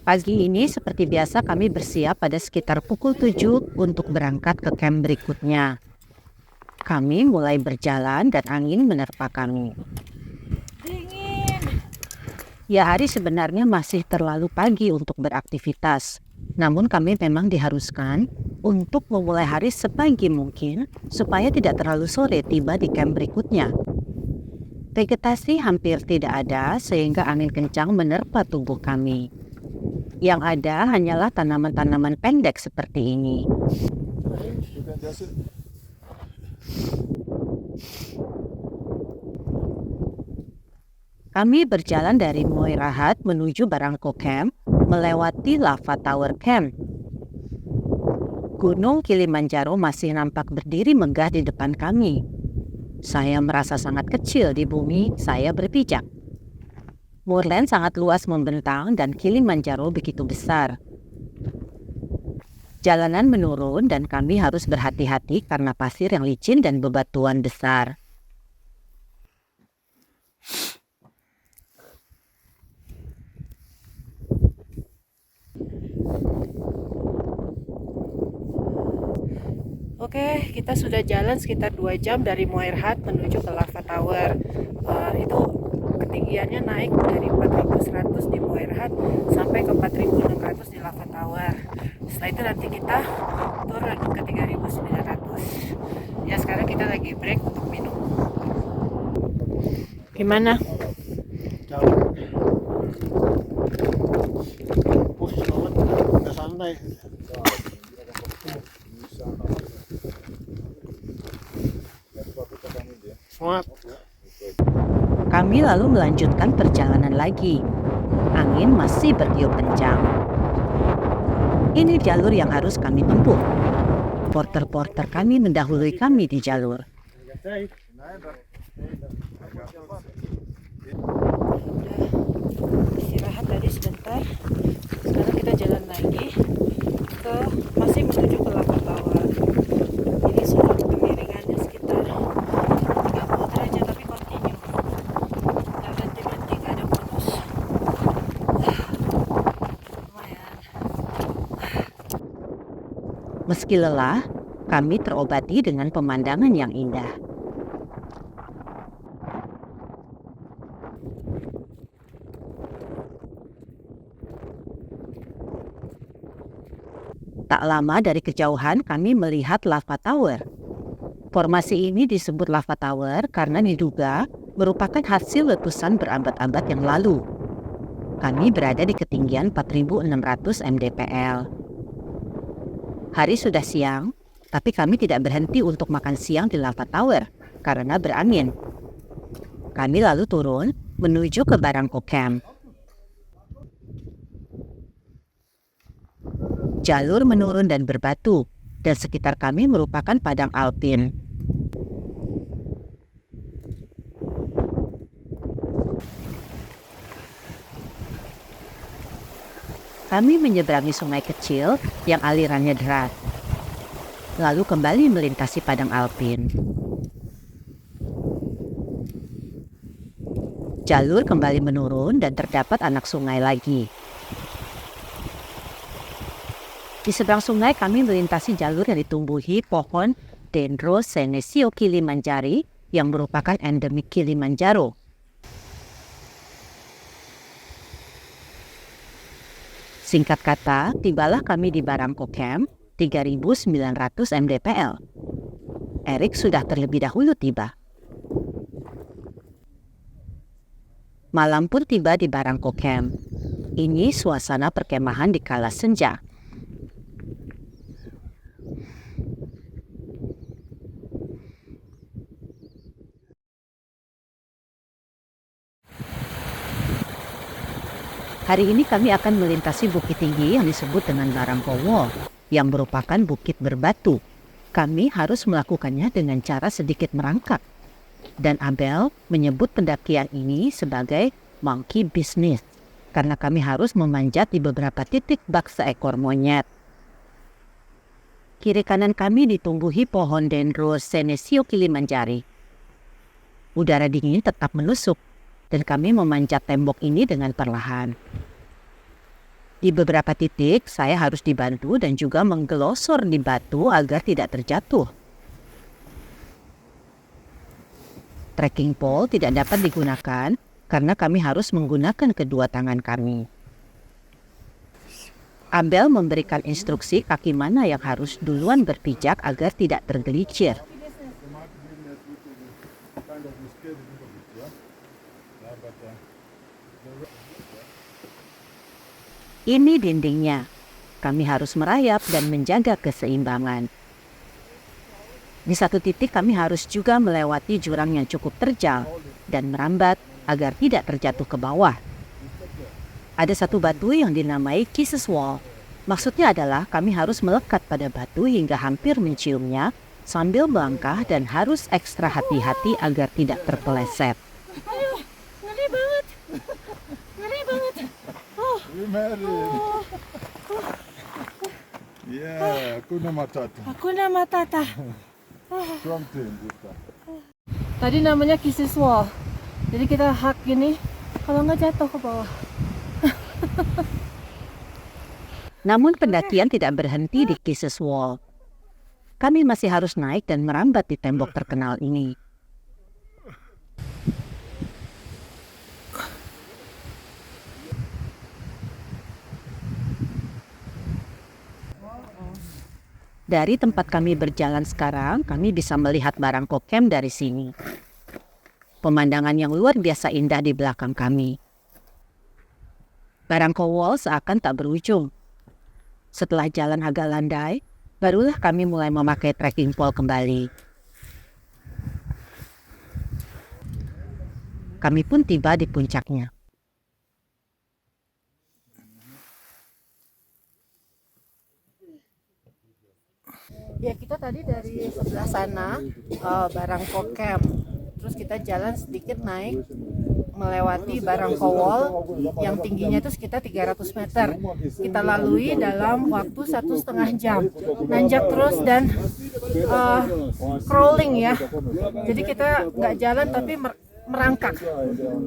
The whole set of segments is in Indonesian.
Pagi ini seperti biasa kami bersiap pada sekitar pukul 7 untuk berangkat ke camp berikutnya. Kami mulai berjalan dan angin menerpa kami. Dingin. Ya, hari sebenarnya masih terlalu pagi untuk beraktivitas. Namun kami memang diharuskan untuk memulai hari sepagi mungkin supaya tidak terlalu sore tiba di camp berikutnya. Vegetasi hampir tidak ada sehingga angin kencang menerpa tubuh kami. Yang ada hanyalah tanaman-tanaman pendek seperti ini. Kami berjalan dari Moirahat menuju Barangko Camp, melewati Lava Tower Camp. Gunung Kilimanjaro masih nampak berdiri megah di depan kami. Saya merasa sangat kecil di bumi saya berpijak. Moorland sangat luas membentang dan Kilimanjaro begitu besar. Jalanan menurun dan kami harus berhati-hati karena pasir yang licin dan bebatuan besar. Oke, kita sudah jalan sekitar 2 jam dari Moirhat menuju ke Lava Tower. Itu ketinggiannya naik dari 4.100 di Moirhat sampai ke 4.600 di Lava Tower. Setelah itu nanti kita turun ke 3.900. Ya, sekarang kita lagi break untuk minum. Gimana? Push banget, udah santai. Semangat. Kami lalu melanjutkan perjalanan lagi. Angin masih bertiup kencang. Ini jalur yang harus kami tempuh. Porter-porter kami mendahului kami di jalur. Istirahat tadi sebentar. Sekarang kita jalan lagi masih menuju ke Lava Tower. Ini sudah kemiringannya sekitar 30 derajat tapi continue. Nggak berhenti-berhenti, nggak ada bonus. Lumayan. Meski lelah, kami terobati dengan pemandangan yang indah. Tak lama dari kejauhan kami melihat Lava Tower. Formasi ini disebut Lava Tower karena diduga merupakan hasil letusan berabad-abad yang lalu. Kami berada di ketinggian 4.600 mdpl. Hari sudah siang, tapi kami tidak berhenti untuk makan siang di Lava Tower karena berangin. Kami lalu turun menuju ke Barangko Camp. Jalur menurun dan berbatu, dan sekitar kami merupakan padang alpin. Kami menyeberangi sungai kecil yang alirannya deras, lalu kembali melintasi padang alpin. Jalur kembali menurun dan terdapat anak sungai lagi. Di seberang sungai kami melintasi jalur yang ditumbuhi pohon Dendrosenecio kilimanjari yang merupakan endemik Kilimanjaro. Singkat kata, tibalah kami di Barangko Camp 3.900 mdpl. Erik sudah terlebih dahulu tiba. Malam pun tiba di Barangko Camp. Ini suasana perkemahan di kala senja. Hari ini kami akan melintasi bukit tinggi yang disebut dengan Barangko Wall, yang merupakan bukit berbatu. Kami harus melakukannya dengan cara sedikit merangkak. Dan Abel menyebut pendakian ini sebagai monkey business karena kami harus memanjat di beberapa titik bak seekor monyet. Kiri kanan kami ditumbuhi pohon Dendro Senecio Kilimanjaro. Udara dingin tetap menusuk dan kami memanjat tembok ini dengan perlahan. Di beberapa titik saya harus dibantu dan juga menggelosor di batu agar tidak terjatuh. Trekking pole tidak dapat digunakan karena kami harus menggunakan kedua tangan kami. Abel memberikan instruksi kaki mana yang harus duluan berpijak agar tidak tergelincir. Ini dindingnya. Kami harus merayap dan menjaga keseimbangan. Di satu titik kami harus juga melewati jurang yang cukup terjal dan merambat agar tidak terjatuh ke bawah. Ada satu batu yang dinamai Kisses Wall. Maksudnya adalah kami harus melekat pada batu hingga hampir menciumnya sambil melangkah dan harus ekstra hati-hati agar tidak terpeleset. Aduh, ngeri banget. Ngeri banget. We married. Yeah, Hakuna Matata. Hakuna Matata. Something this time. Tadi namanya Kisses Wall. Jadi kita hak gini, kalau nggak jatuh ke bawah. Namun pendakian tidak berhenti di Kisses Wall. Kami masih harus naik dan merambat di tembok terkenal ini. Dari tempat kami berjalan sekarang, kami bisa melihat Barangko Camp dari sini. Pemandangan yang luar biasa indah di belakang kami. Barangko Wall seakan tak berujung. Setelah jalan agak landai, barulah kami mulai memakai trekking pole kembali. Kami pun tiba di puncaknya. Ya, kita tadi dari sebelah sana Barangko Camp. Terus kita jalan sedikit naik melewati Barangko Wall yang tingginya itu sekitar 300 meter. Kita lalui dalam waktu 1,5 jam. Nanjak terus dan crawling ya. Jadi kita nggak jalan tapi merangkak.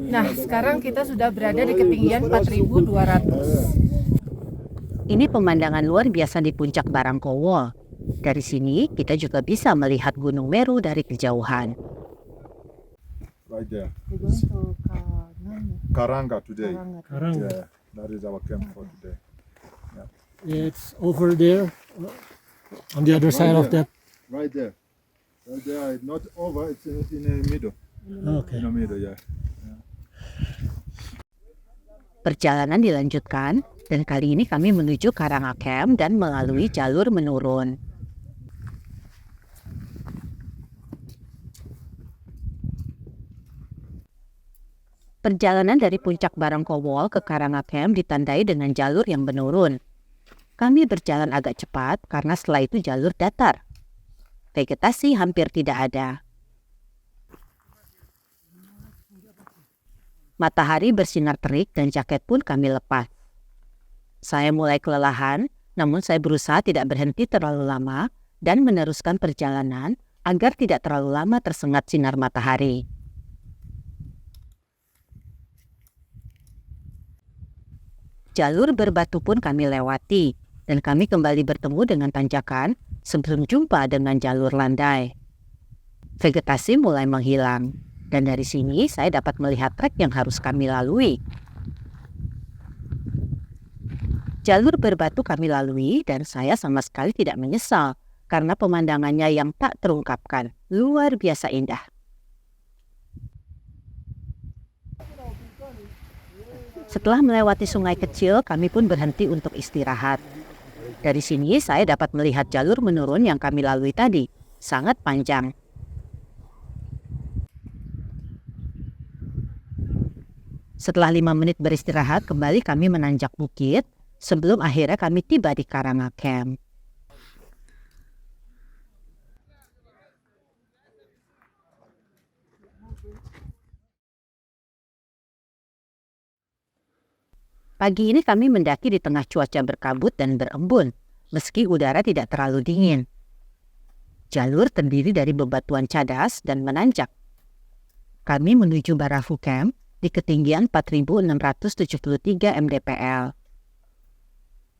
Nah, sekarang kita sudah berada di ketinggian 4.200. Ini pemandangan luar biasa di puncak Barangko Wall. Dari sini kita juga bisa melihat Gunung Meru dari kejauhan. Right there. We're going to Karanga today. Karanga. Yeah, that is our camp for today. It's over there, on the other side of that. Right there. Right there. Not over. It's in the middle. Okay. In the middle. Yeah. Perjalanan dilanjutkan dan kali ini kami menuju Karanga Camp dan melalui jalur menurun. Perjalanan dari puncak Barangko Wall ke Karanga Camp ditandai dengan jalur yang menurun. Kami berjalan agak cepat karena setelah itu jalur datar. Vegetasi hampir tidak ada. Matahari bersinar terik dan jaket pun kami lepas. Saya mulai kelelahan, namun saya berusaha tidak berhenti terlalu lama dan meneruskan perjalanan agar tidak terlalu lama tersengat sinar matahari. Jalur berbatu pun kami lewati, dan kami kembali bertemu dengan tanjakan sebelum jumpa dengan jalur landai. Vegetasi mulai menghilang, dan dari sini saya dapat melihat trek yang harus kami lalui. Jalur berbatu kami lalui dan saya sama sekali tidak menyesal karena pemandangannya yang tak terungkapkan, luar biasa indah. Setelah melewati sungai kecil, kami pun berhenti untuk istirahat. Dari sini saya dapat melihat jalur menurun yang kami lalui tadi, sangat panjang. Setelah 5 menit beristirahat, kembali kami menanjak bukit, sebelum akhirnya kami tiba di Karanga Camp. Pagi ini kami mendaki di tengah cuaca berkabut dan berembun, meski udara tidak terlalu dingin. Jalur terdiri dari bebatuan cadas dan menanjak. Kami menuju Barafu Camp di ketinggian 4.673 mdpl.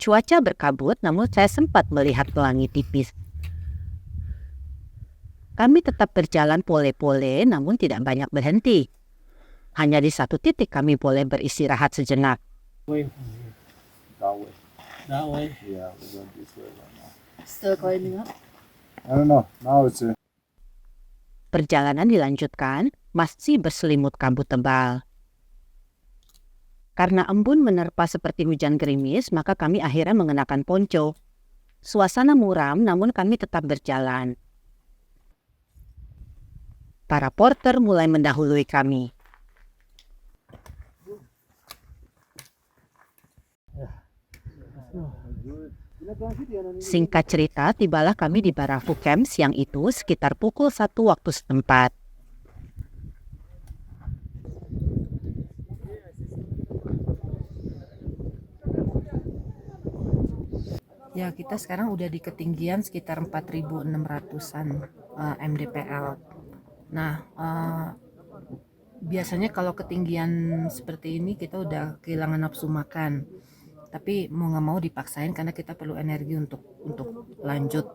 Cuaca berkabut, namun saya sempat melihat pelangi tipis. Kami tetap berjalan pole-pole, namun tidak banyak berhenti. Hanya di satu titik kami boleh beristirahat sejenak. Way That way. that way. Yeah, we're going this way right now. Still climbing up. I don't know. Now it's Perjalanan dilanjutkan, masih berselimut kabut tebal. Karena embun menerpa seperti hujan gerimis, maka kami akhirnya mengenakan ponco. Suasana muram, namun kami tetap berjalan. Para porter mulai mendahului kami. Singkat cerita, tibalah kami di Barafu Camp siang itu sekitar pukul 1 waktu setempat. Ya, kita sekarang udah di ketinggian sekitar 4.600-an mdpl. Nah, biasanya kalau ketinggian seperti ini kita udah kehilangan nafsu makan. Tapi mau nggak mau dipaksain karena kita perlu energi untuk lanjut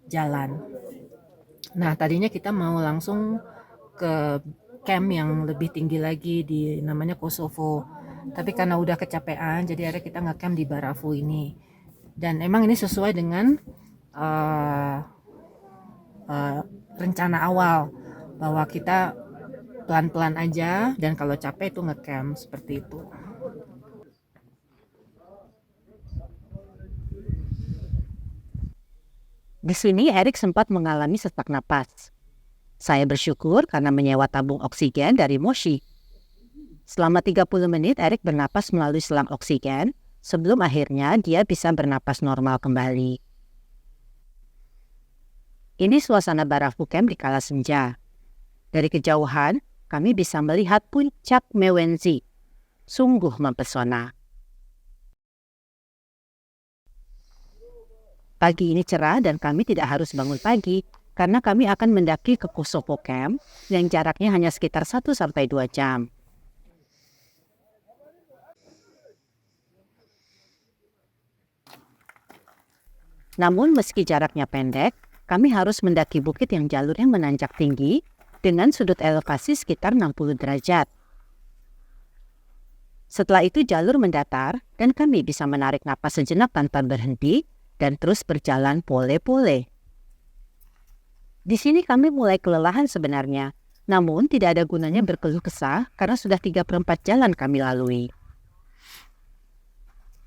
jalan. Nah, tadinya kita mau langsung ke camp yang lebih tinggi lagi di namanya Kosovo. Tapi karena udah kecapean, jadi akhirnya kita nge-camp di Barafu ini. Dan emang ini sesuai dengan rencana awal bahwa kita pelan-pelan aja dan kalau capek itu nge-camp seperti itu. Di sini Erik sempat mengalami sesak napas. Saya bersyukur karena menyewa tabung oksigen dari Moshi. Selama 30 menit Erik bernapas melalui selang oksigen, sebelum akhirnya dia bisa bernapas normal kembali. Ini suasana Barafu Camp di kala senja. Dari kejauhan, kami bisa melihat puncak Mewenzi. Sungguh mempesona. Pagi ini cerah dan kami tidak harus bangun pagi karena kami akan mendaki ke Kosovo Camp yang jaraknya hanya sekitar 1-2 jam. Namun meski jaraknya pendek, kami harus mendaki bukit yang jalurnya menanjak tinggi dengan sudut elevasi sekitar 60 derajat. Setelah itu jalur mendatar dan kami bisa menarik napas sejenak tanpa berhenti dan terus berjalan pole-pole. Di sini kami mulai kelelahan sebenarnya, namun tidak ada gunanya berkeluh kesah karena sudah 3/4 jalan kami lalui.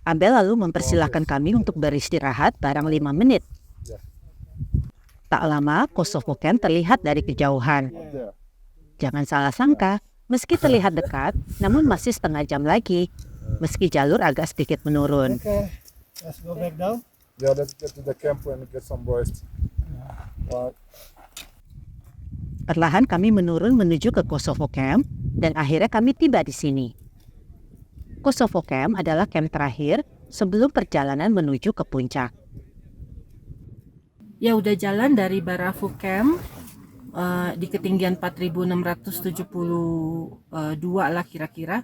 Abel lalu mempersilahkan kami untuk beristirahat barang 5 menit. Tak lama, Kosovo Camp terlihat dari kejauhan. there. Jangan salah sangka, meski terlihat dekat, namun masih setengah jam lagi, meski jalur agak sedikit menurun. Okay, let's go back down. Yeah, let's get to the camp and get some rest. Right. Perlahan kami menurun menuju ke Kosovo Camp dan akhirnya kami tiba di sini. Kosovo Camp adalah camp terakhir sebelum perjalanan menuju ke puncak. Ya udah jalan dari Barafu Camp di ketinggian 4.672 lah kira-kira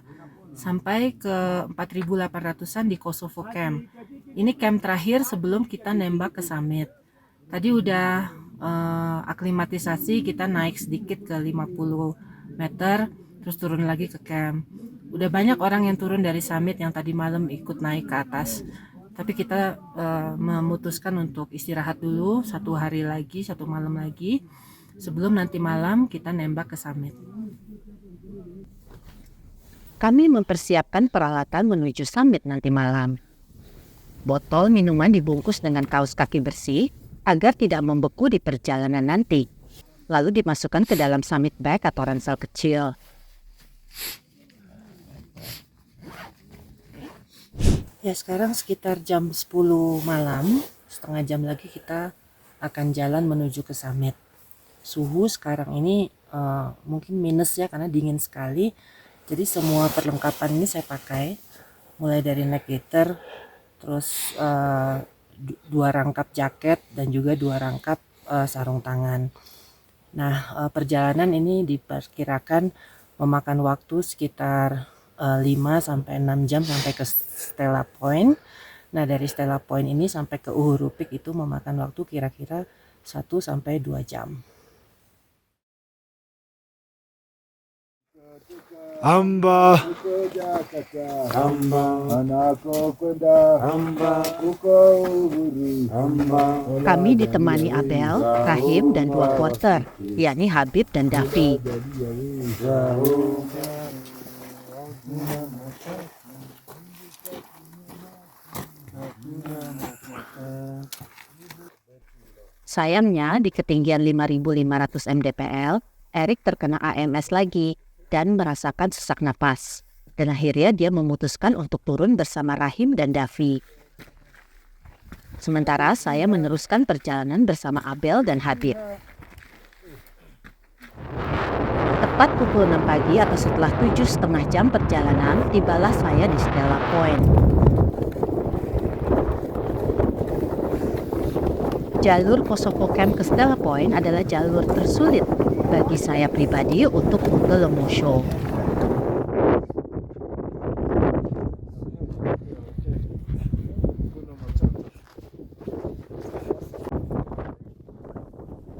sampai ke 4.800-an di Kosovo Camp. Ini camp terakhir sebelum kita nembak ke summit. Tadi udah aklimatisasi, kita naik sedikit ke 50 meter, terus turun lagi ke camp. Udah banyak orang yang turun dari summit yang tadi malam ikut naik ke atas. Tapi kita memutuskan untuk istirahat dulu 1 hari lagi, 1 malam lagi, sebelum nanti malam kita nembak ke summit. Kami mempersiapkan peralatan menuju summit nanti malam. Botol minuman dibungkus dengan kaos kaki bersih agar tidak membeku di perjalanan nanti. Lalu dimasukkan ke dalam summit bag atau ransel kecil. Ya sekarang sekitar jam 10 malam, setengah jam lagi kita akan jalan menuju ke summit. Suhu sekarang ini mungkin minus ya karena dingin sekali. Jadi semua perlengkapan ini saya pakai, mulai dari neck gaiter, terus 2 rangkap jaket dan juga 2 rangkap sarung tangan. Nah, perjalanan ini diperkirakan memakan waktu sekitar 5 sampai 6 jam sampai ke Stella Point. Nah, dari Stella Point ini sampai ke Uhuru Peak itu memakan waktu kira-kira 1 sampai 2 jam. Hamba anakku kwenda uko Uhuru. Kami ditemani Abel, Rahim, dan 2 porter, yakni Habib dan Davi. Sayangnya, di ketinggian 5.500 mdpl, Erik terkena AMS lagi dan merasakan sesak napas. Dan akhirnya dia memutuskan untuk turun bersama Rahim dan Davi. Sementara saya meneruskan perjalanan bersama Abel dan Habib. Tepat pukul 6 pagi atau setelah 7,5 jam perjalanan, tibalah saya di Stella Point. Jalur Kosovo Camp ke Stella Point adalah jalur tersulit bagi saya pribadi untuk rute Lemosho.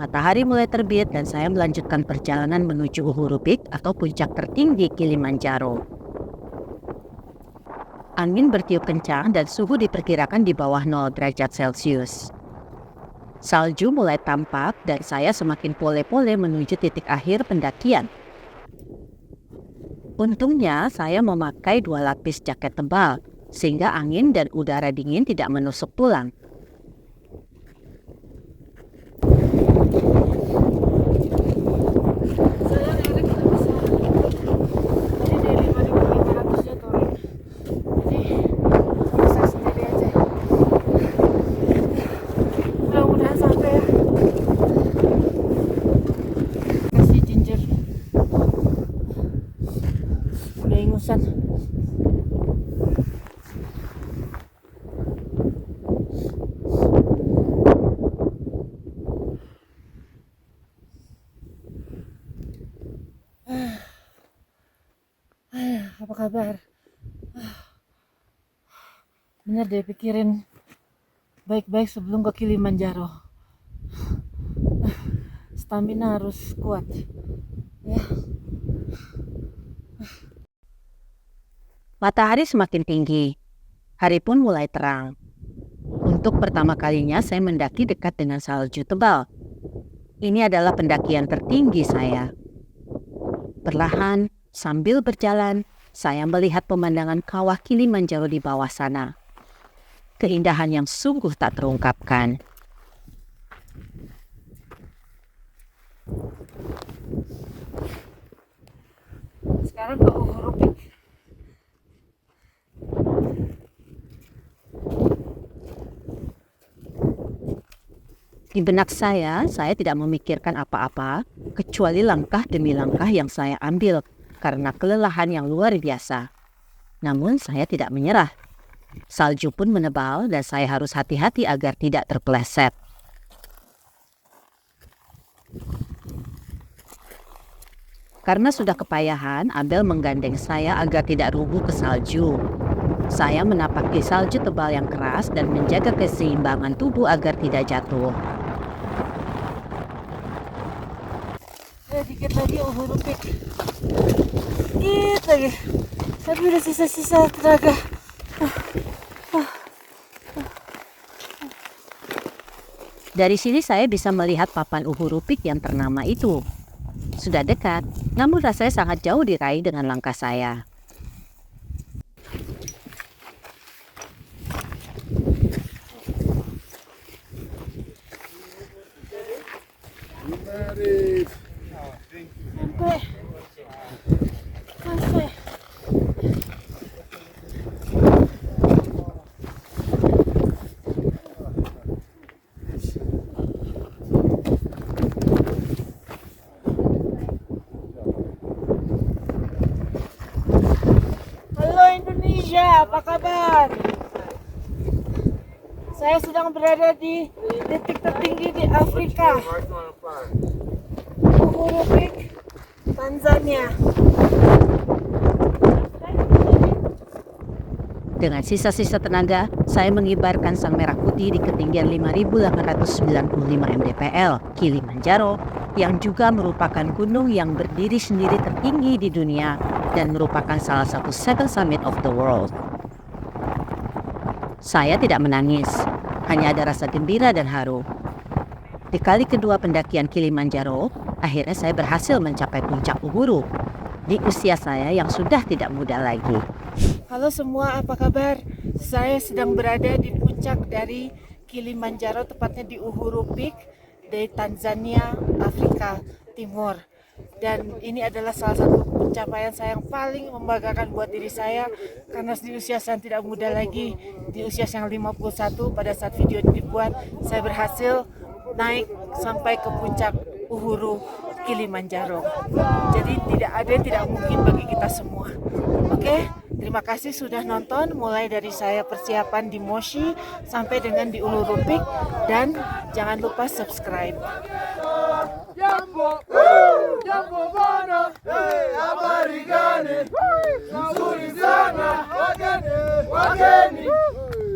Matahari mulai terbit dan saya melanjutkan perjalanan menuju Uhuru Peak atau puncak tertinggi Kilimanjaro. Angin bertiup kencang dan suhu diperkirakan di bawah 0 derajat Celcius. Salju mulai tampak dan saya semakin pole-pole menuju titik akhir pendakian. Untungnya saya memakai 2 lapis jaket tebal, sehingga angin dan udara dingin tidak menusuk tulang. Apa kabar? Bener deh, pikirin baik-baik sebelum ke Kilimanjaro. Stamina harus kuat ya. Matahari semakin tinggi. Hari pun mulai terang. Untuk pertama kalinya saya mendaki dekat dengan salju tebal. Ini adalah pendakian tertinggi saya. Perlahan, sambil berjalan, saya melihat pemandangan kawah Kilimanjaro di bawah sana. Keindahan yang sungguh tak terungkapkan. Sekarang ke Uhuru Peak. Di benak saya tidak memikirkan apa-apa, kecuali langkah demi langkah yang saya ambil karena kelelahan yang luar biasa. Namun saya tidak menyerah. Salju pun menebal dan saya harus hati-hati agar tidak terpeleset. Karena sudah kepayahan, Abel menggandeng saya agar tidak rubuh ke salju. Saya menapaki salju tebal yang keras dan menjaga keseimbangan tubuh agar tidak jatuh. Dikit lagi Uhuru Peak. Dikit lagi. Tapi udah sisa-sisa tenaga. Dari sini saya bisa melihat papan Uhuru Peak yang ternama itu. Sudah dekat, namun rasanya sangat jauh diraih dengan langkah saya. apa kabar? Saya sedang berada di titik tertinggi di Afrika, Uhuru Peak, Tanzania. Dengan sisa-sisa tenaga, saya mengibarkan sang merah putih di ketinggian 5.895 mdpl, Kilimanjaro, yang juga merupakan gunung yang berdiri sendiri tertinggi di dunia dan merupakan salah satu seven summit of the world. Saya tidak menangis, hanya ada rasa gembira dan haru. Di kali kedua pendakian Kilimanjaro, akhirnya saya berhasil mencapai puncak Uhuru di usia saya yang sudah tidak muda lagi. Halo semua, apa kabar? Saya sedang berada di puncak dari Kilimanjaro, tepatnya di Uhuru Peak di Tanzania, Afrika Timur. Dan ini adalah salah satu pencapaian saya yang paling membanggakan buat diri saya, karena di usia saya tidak muda lagi, di usia yang 51 pada saat video ini dibuat, saya berhasil naik sampai ke puncak Uhuru Kilimanjaro. Jadi tidak ada yang tidak mungkin bagi kita semua. Oke, terima kasih sudah nonton, mulai dari saya persiapan di Moshi sampai dengan di Uhuru Peak, dan jangan lupa subscribe. Jambo, jambo bana, habari gani? Nzuri sana, wageni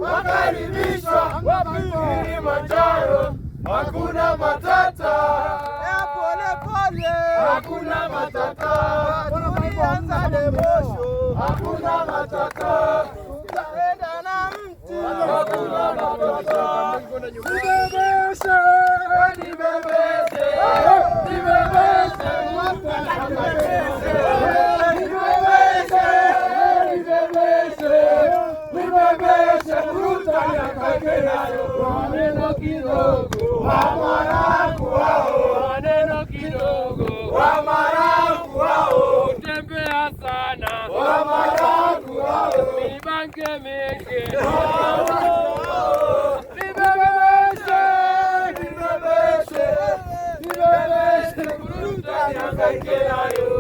wakaribishwa Kilimanjaro, hakuna matata, pole pole, hakuna matata, tulianza demosho, hakuna matata, tutaenda na mti, hakuna matata, nibebeshe, nibebeshe, nibebeshe, nibebeshe, fruta ya kakerayo, maneno kidogo, wamaraku wao, maneno kidogo, wamaraku wao, tembea sana, wamaraku wao, mibanke mingi, nibebeshe, nibebeshe, nibebeshe, fruta ya kakerayo.